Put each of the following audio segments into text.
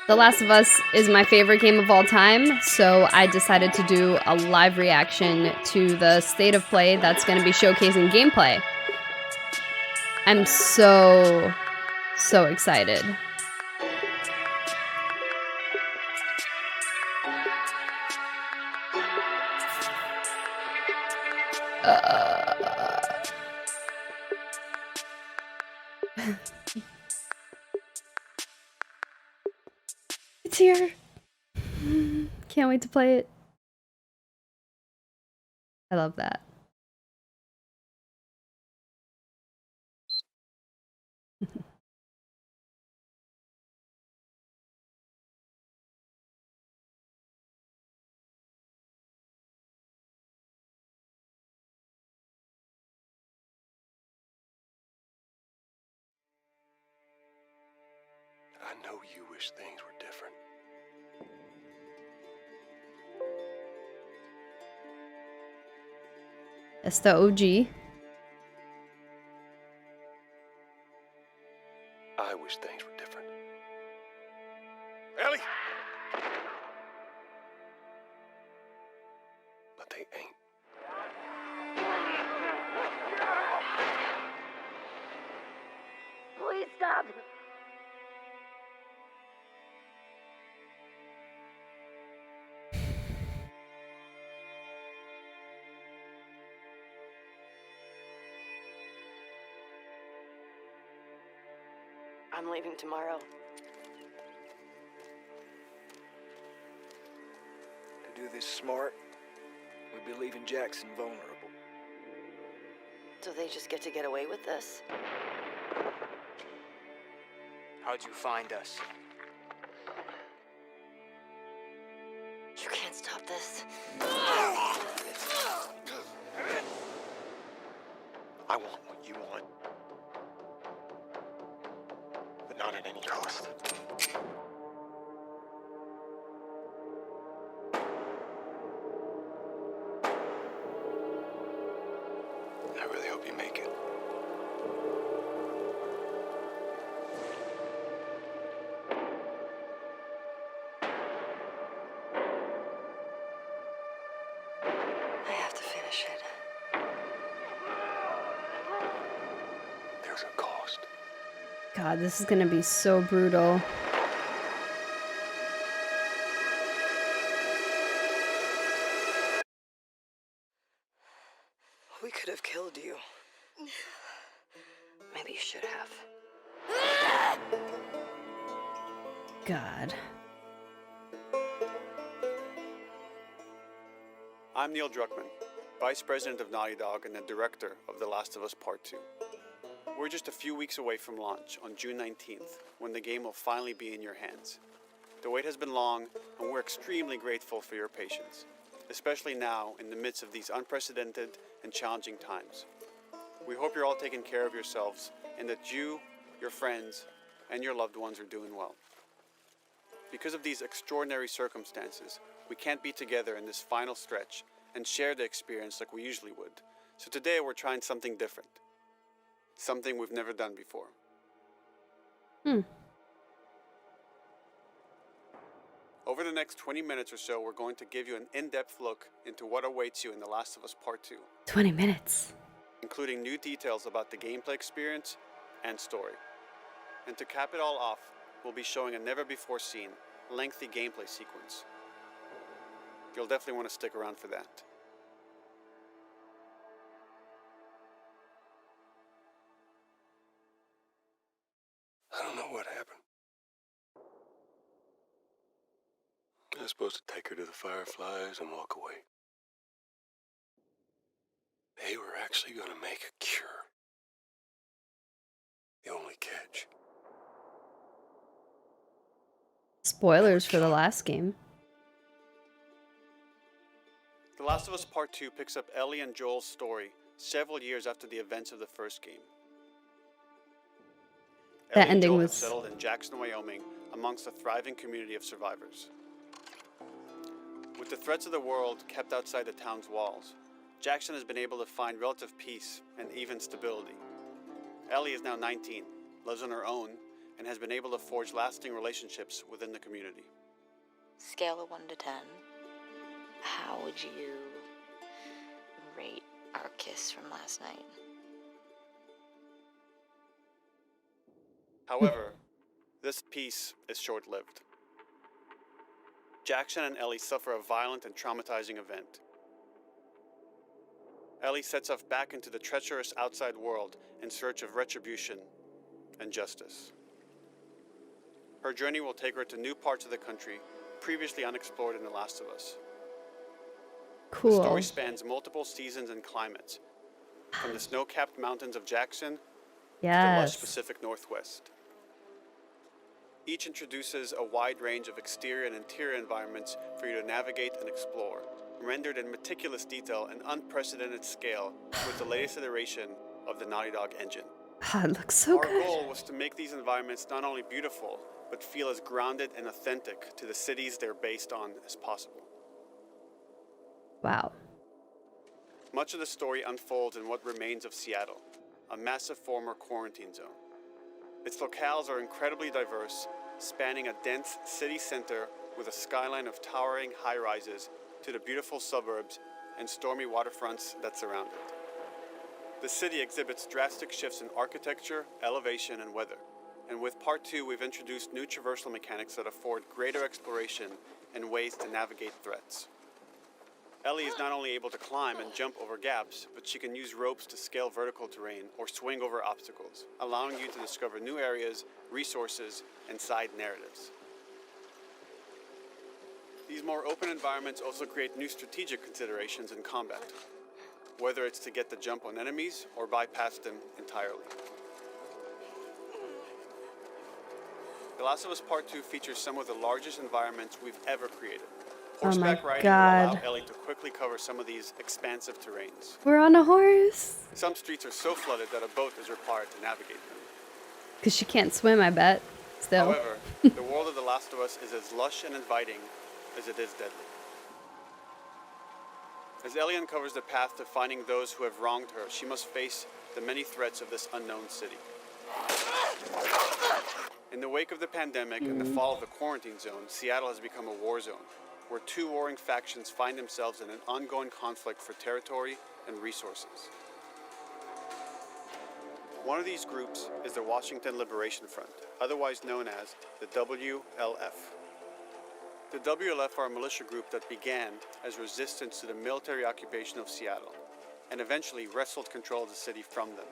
The Last of Us is my favorite game of all time, so I decided to do a live reaction to the state of play that's going to be showcasing gameplay. I'm so excited. It's here. Can't wait to play it. I love that. I know you wish things were different. It's the OG. I wish things were different. Ellie! But they ain't. Please stop! I'm leaving tomorrow. To do this smart, we'd be leaving Jackson vulnerable. Do they just get away with this? How'd you find us? You can't stop this. I want what you want. But not at any cost. I really hope you make it. I have to finish it. There's a cost. God, this is gonna be so brutal. We could have killed you. Maybe you should have. God. I'm Neil Druckmann, Vice President of Naughty Dog and the Director of The Last of Us Part 2. We're just a few weeks away from launch on June 19th, when the game will finally be in your hands. The wait has been long, and we're extremely grateful for your patience, especially now in the midst of these unprecedented and challenging times. We hope you're all taking care of yourselves and that you, your friends, and your loved ones are doing well. Because of these extraordinary circumstances, we can't be together in this final stretch and share the experience like we usually would. So today we're trying something different. Something we've never done before. Over the next 20 minutes or so, we're going to give you an in-depth look into what awaits you in The Last of Us Part 2, 20 minutes. including new details about the gameplay experience and story. And to cap it all off, we'll be showing a never-before-seen, lengthy gameplay sequence. You'll definitely want to stick around for that. I don't know what happened. I was supposed to take her to the Fireflies and walk away. They were actually going to make a cure. The only catch. Spoilers for the last game. The Last of Us Part 2 picks up Ellie and Joel's story several years after the events of the first game. That Ellie and ending Joel have was- settled in Jackson, Wyoming, amongst a thriving community of survivors. With the threats of the world kept outside the town's walls, Jackson has been able to find relative peace and even stability. Ellie is now 19, lives on her own, and has been able to forge lasting relationships within the community. Scale of 1 to 10. How would you rate our kiss from last night? However, this peace is short-lived. Jackson and Ellie suffer a violent and traumatizing event. Ellie sets off back into the treacherous outside world in search of retribution and justice. Her journey will take her to new parts of the country previously unexplored in The Last of Us. Cool. The story spans multiple seasons and climates, from the snow-capped mountains of Jackson to the lush Yes. Pacific Northwest. Each introduces a wide range of exterior and interior environments for you to navigate and explore, rendered in meticulous detail and unprecedented scale with the latest iteration of the Naughty Dog engine. Ah, it looks so Our good. goal was to make these environments not only beautiful, but feel as grounded and authentic to the cities they're based on as possible. Wow. Much of the story unfolds in what remains of Seattle, a massive former quarantine zone. Its locales are incredibly diverse, spanning a dense city center with a skyline of towering high-rises to the beautiful suburbs and stormy waterfronts that surround it. The city exhibits drastic shifts in architecture, elevation, and weather. And with Part 2, we've introduced new traversal mechanics that afford greater exploration and ways to navigate threats. Ellie is not only able to climb and jump over gaps, but she can use ropes to scale vertical terrain or swing over obstacles, allowing you to discover new areas, resources, and side narratives. These more open environments also create new strategic considerations in combat, whether it's to get the jump on enemies or bypass them entirely. The Last of Us Part 2 features some of the largest environments we've ever created. Horseback riding will allow Ellie to quickly cover some of these expansive terrains. We're on a horse. Some streets are so flooded that a boat is required to navigate them. Because she can't swim, I bet. Still. However, the world of The Last of Us is as lush and inviting as it is deadly. As Ellie uncovers the path to finding those who have wronged her, she must face the many threats of this unknown city. In the wake of the pandemic and the fall of the quarantine zone, Seattle has become a war zone, where two warring factions find themselves in an ongoing conflict for territory and resources. One of these groups is the Washington Liberation Front, otherwise known as the WLF. The WLF are a militia group that began as resistance to the military occupation of Seattle, and eventually wrestled control of the city from them.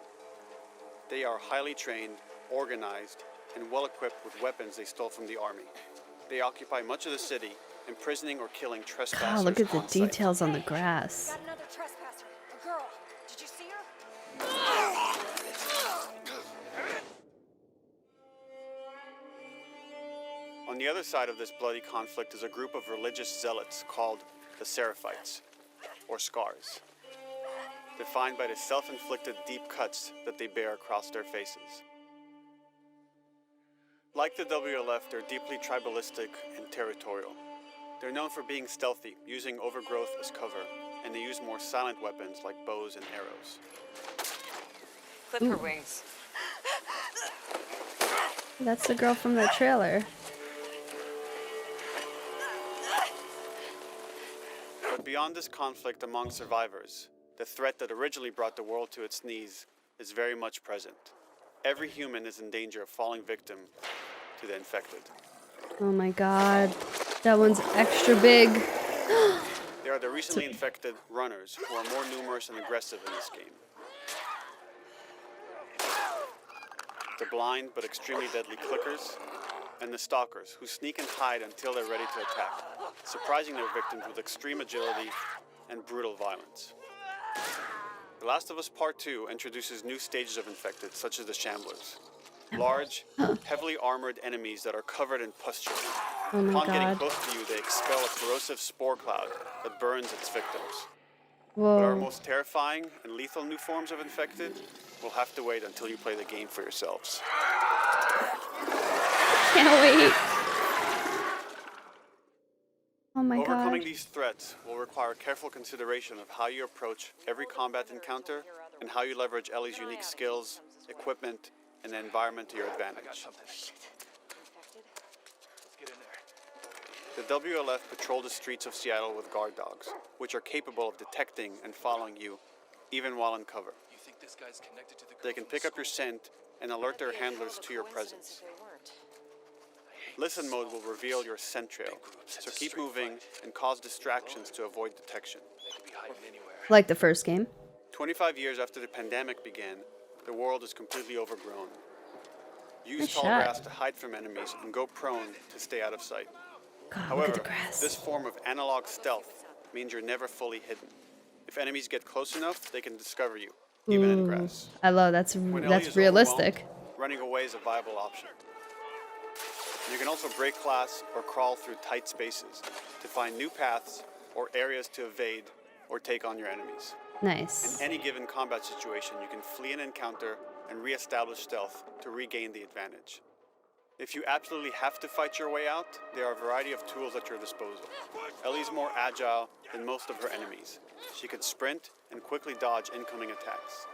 They are highly trained, organized, and well-equipped with weapons they stole from the army. They occupy much of the city, imprisoning or killing trespassers God, look at the on sight. details on the grass. Got another trespasser. A girl. Did you see her? On the other side of this bloody conflict is a group of religious zealots called the Seraphites, or Scars, defined by the self-inflicted deep cuts that they bear across their faces. Like the WLF, they're deeply tribalistic and territorial. They're known for being stealthy, using overgrowth as cover, and they use more silent weapons like bows and arrows. Clip her wings. That's the girl from the trailer. But beyond this conflict among survivors, the threat that originally brought the world to its knees is very much present. Every human is in danger of falling victim to the infected. Oh my god. That one's extra big. They are the recently infected runners, who are more numerous and aggressive in this game. The blind but extremely deadly clickers, and the stalkers, who sneak and hide until they're ready to attack, surprising their victims with extreme agility and brutal violence. The Last of Us Part 2 introduces new stages of infected, such as the Shamblers. Large, heavily armored enemies that are covered in pustules. Oh my Upon getting god. close to you, they expel a corrosive spore cloud that burns its victims. But our Whoa. most terrifying and lethal new forms of infected will have to wait until you play the game for yourselves. Can't wait. Oh my Overcoming god. these threats will require careful consideration of how you approach every combat encounter and how you leverage Ellie's unique skills, equipment, and the environment to your advantage. Infected? Let's get in there. The WLF patrol the streets of Seattle with guard dogs, which are capable of detecting and following you, even while in cover. You think this guy's connected to the They can pick up your scent and alert their handlers to your presence. Listen mode will reveal your scent trail, so keep moving and cause distractions to avoid detection. They could be hiding anywhere. Like the first game. 25 years after the pandemic began, the world is completely overgrown. Use Good tall shot. grass to hide from enemies and go prone to stay out of sight. God, look However, at the grass. this form of analog stealth means you're never fully hidden. If enemies get close enough, they can discover you, even in grass. I love that's When Ellie that's is realistic. overwhelmed, running away is a viable option. You can also break glass or crawl through tight spaces to find new paths or areas to evade or take on your enemies. Nice. In any given combat situation, you can flee an encounter and re-establish stealth to regain the advantage. If you absolutely have to fight your way out, there are a variety of tools at your disposal. Ellie's more agile than most of her enemies. She can sprint and quickly dodge incoming attacks.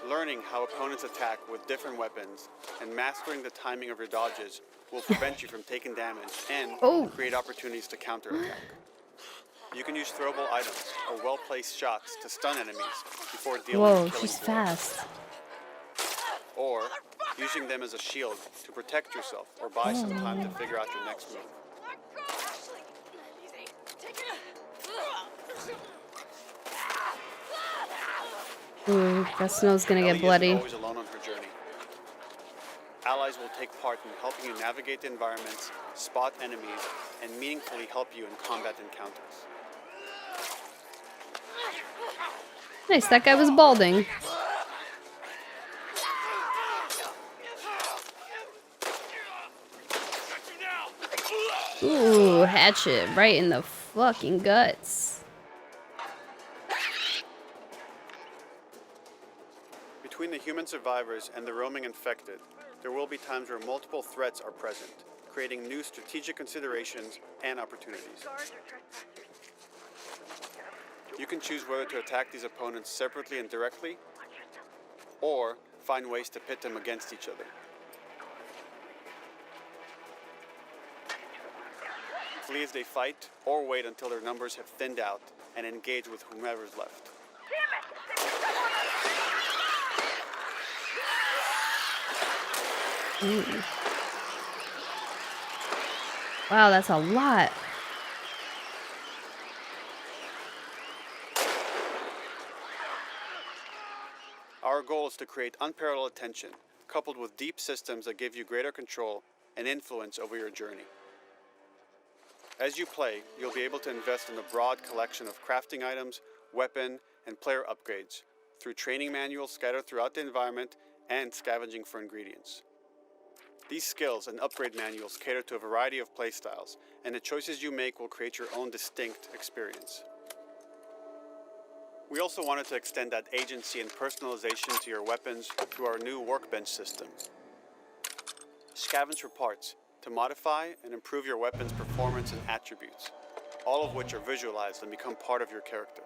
Learning how opponents attack with different weapons and mastering the timing of your dodges will prevent you from taking damage and create opportunities to counterattack. You can use throwable items or well-placed shots to stun enemies before dealing Whoa, a killing she's blow. fast. Or using them as a shield to protect yourself or buy some time to figure out your next move. Ooh, that snow's gonna Ellie get bloody. isn't always alone on her journey. Allies will take part in helping you navigate the environments, spot enemies, and meaningfully help you in combat encounters. Nice, that guy was balding. Ooh, hatchet right in the fucking guts. Between the human survivors and the roaming infected, there will be times where multiple threats are present, creating new strategic considerations and opportunities. You can choose whether to attack these opponents separately and directly, or find ways to pit them against each other. Flee as they fight, or wait until their numbers have thinned out and engage with whomever's left. Ooh. Wow, that's a lot. Our goal is to create unparalleled attention, coupled with deep systems that give you greater control and influence over your journey. As you play, you'll be able to invest in a broad collection of crafting items, weapon, and player upgrades through training manuals scattered throughout the environment and scavenging for ingredients. These skills and upgrade manuals cater to a variety of playstyles, and the choices you make will create your own distinct experience. We also wanted to extend that agency and personalization to your weapons through our new workbench system. Scavenge for parts to modify and improve your weapon's performance and attributes, all of which are visualized and become part of your character.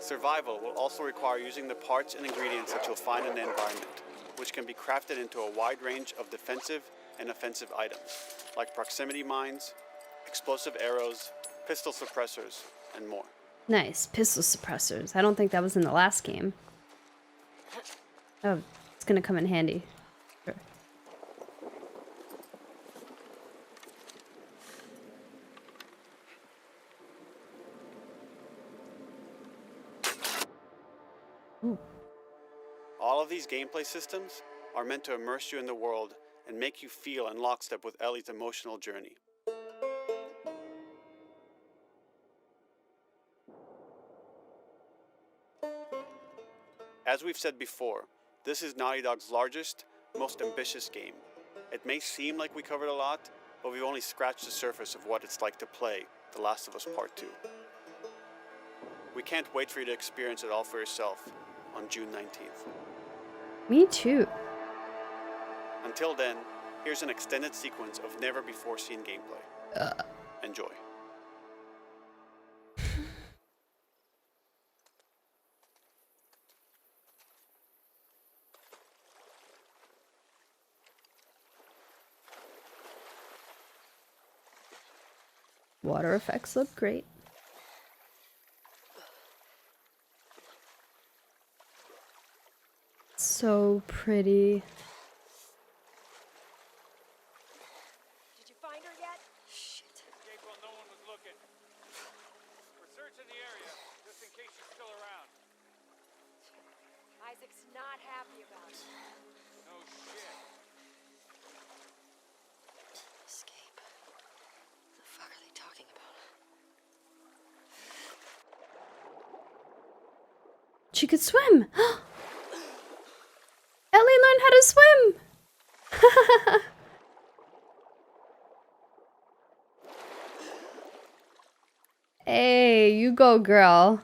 Survival will also require using the parts and ingredients that you'll find in the environment, which can be crafted into a wide range of defensive and offensive items, like proximity mines, explosive arrows, pistol suppressors, and more. Nice, pistol suppressors. I don't think that was in the last game. Oh, it's gonna come in handy. Sure. Ooh. All of these gameplay systems are meant to immerse you in the world and make you feel in lockstep with Ellie's emotional journey. As we've said before, this is Naughty Dog's largest, most ambitious game. It may seem like we covered a lot, but we've only scratched the surface of what it's like to play The Last of Us Part 2. We can't wait for you to experience it all for yourself on June 19th. Me too. Until then, Here's an extended sequence of never-before-seen gameplay. Enjoy. Water effects look great. So pretty. Did you find her yet? Shit. Escape while no one was looking. We're searching the area, just in case she's still around. Isaac's not happy about it. No shit. Escape. What the fuck are they talking about? She could swim. Ellie learned how to swim. Hey, you go, girl.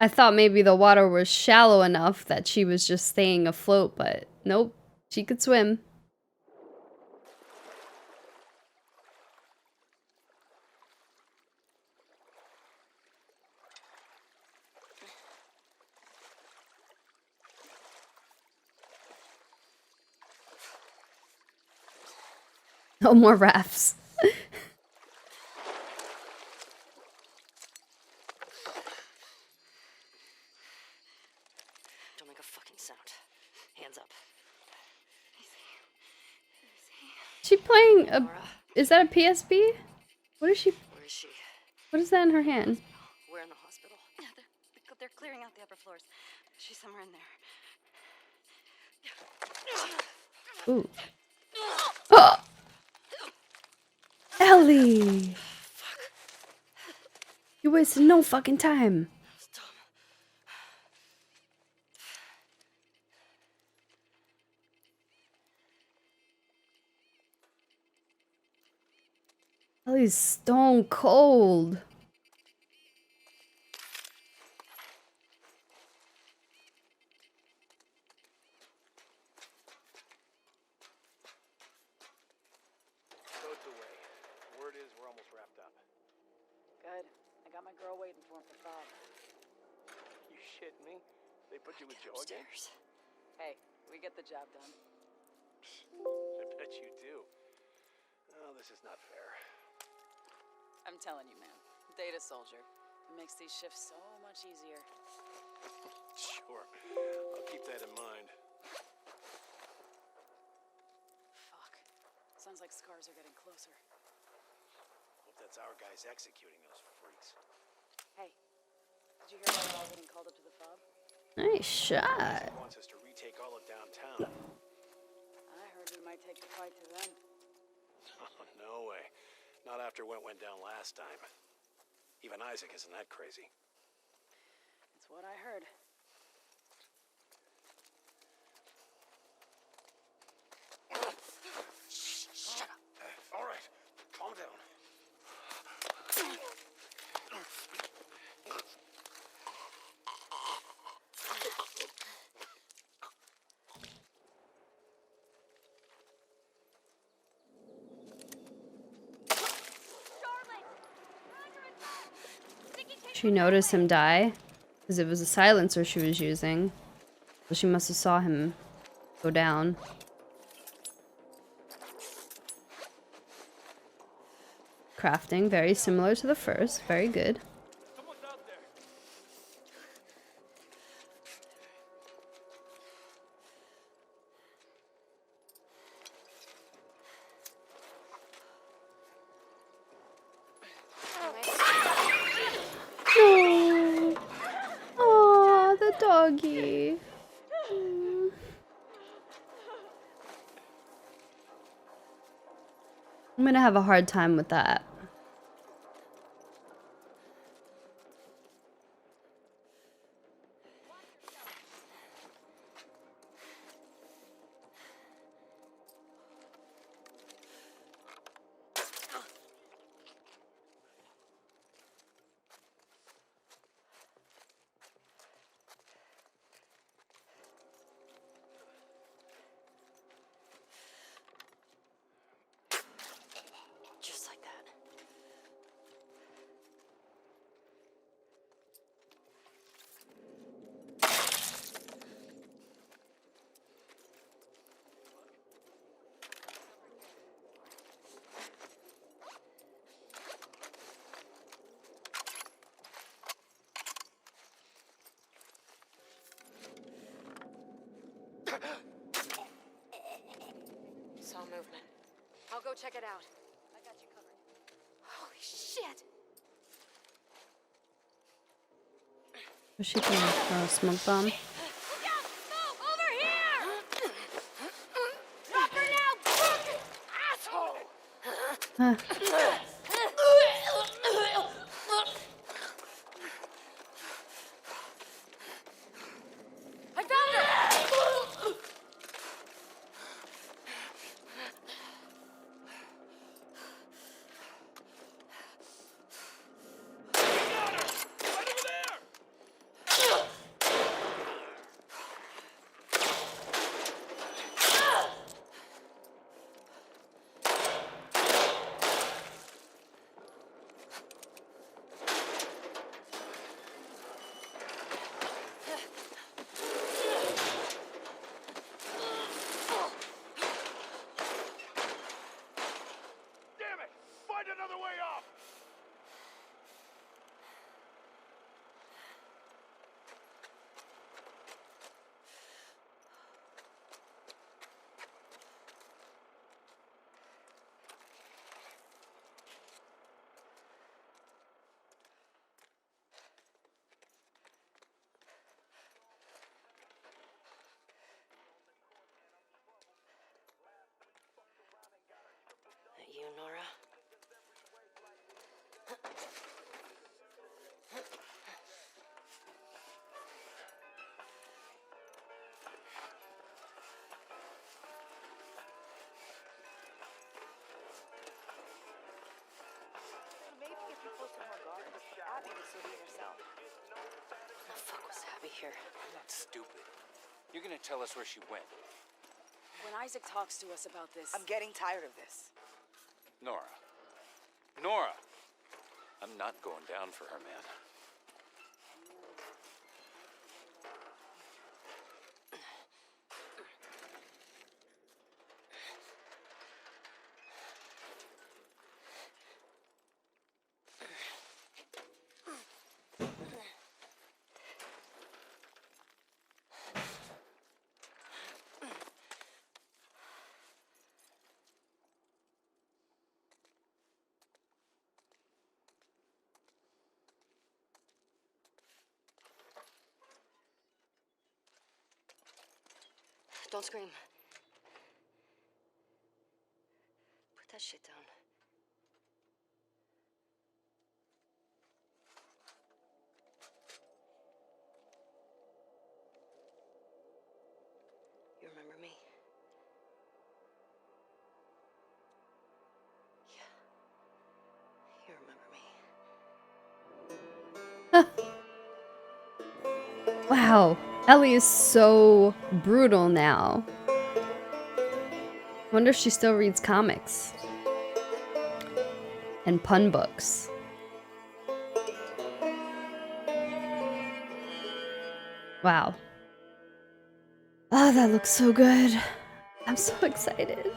I thought maybe the water was shallow enough that she was just staying afloat, but nope, she could swim. No more rafts. Don't make a fucking sound. Hands up. She playing a... Laura, Is that a PSP? What is she... where is she? What is that in her hand? We're in the hospital. Yeah, they're clearing out the upper floors. She's somewhere in there. Ooh. Oh! Ellie! You wasted no fucking time. Stop. Ellie's stone cold. Boat's away. Word is we're almost wrapped up. Good. I got my girl waiting for him for Bob. You shitting me? They put you with Joe again? Upstairs. Hey, we get the job done. I bet you do. Oh, this is not fair. I'm telling you, man. Data soldier. It makes these shifts so much easier. Sure. I'll keep that in mind. Fuck. Sounds like scars are getting closer. Hope that's our guys executing those freaks. Hey, did you hear about all getting called up to the fob? Nice shot. He wants us to retake all of downtown. I heard we might take the fight to them. Oh, no way. Not after what went down last time. Even Isaac isn't that crazy. That's what I heard. Shut up. All right. Calm down. She noticed him die because it was a silencer she was using. So she must have saw him go down. Crafting, very similar to the first. Very good. Someone's out there. No. Oh, the doggy. Mm. I'm gonna have a hard time with that. Saw movement. I'll go check it out. I got you covered. Holy shit! Was she gonna throw a smoke bomb? Look out! No! Over here! Drop her now, crook! Asshole! Huh. I found her! Damn it! Find another way off! That you, Nora? Maybe if you posted more guards, Abby would still be herself. When the fuck was Abby here? I'm not stupid. You're gonna tell us where she went. When Isaac talks to us about this, I'm getting tired of this. Nora. Nora! I'm not going down for her, man. Don't scream. Put that shit down. You remember me? Yeah. You remember me. Wow. Ellie is so brutal now. Wonder if she still reads comics. And pun books. Wow. Oh, that looks so good. I'm so excited.